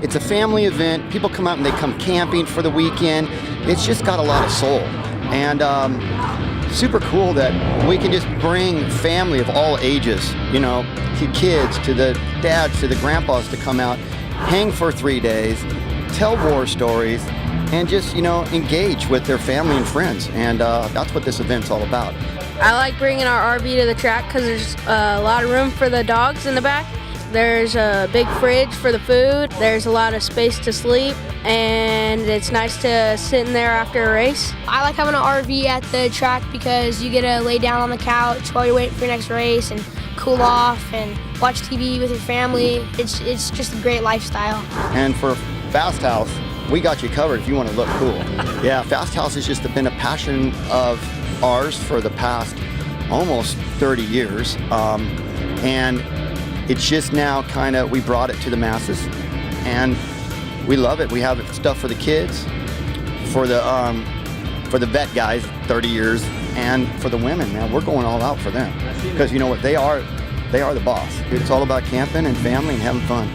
It's a family event. People come out and they come camping for the weekend. It's just got a lot of soul. And super cool that we can just bring family of all ages, you know, kids to the dads to the grandpas to come out, hang for 3 days, tell war stories, and just, you know, engage with their family and friends. And that's what this event's all about. I like bringing our RV to the track because there's a lot of room for the dogs in the back. There's a big fridge for the food. There's a lot of space to sleep, and it's nice to sit in there after a race. I like having an RV at the track because you get to lay down on the couch while you're waiting for your next race and cool off and watch TV with your family. It's just a great lifestyle. And for Fasthouse, we got you covered if you want to look cool. Yeah, Fasthouse has just been a passion of ours for the past almost 30 years. And it's just now kind of, we brought it to the masses and we love it. We have stuff for the kids, for the vet guys, 30 years, and for the women, man. We're going all out for them because you know what, they are the boss. It's all about camping and family and having fun.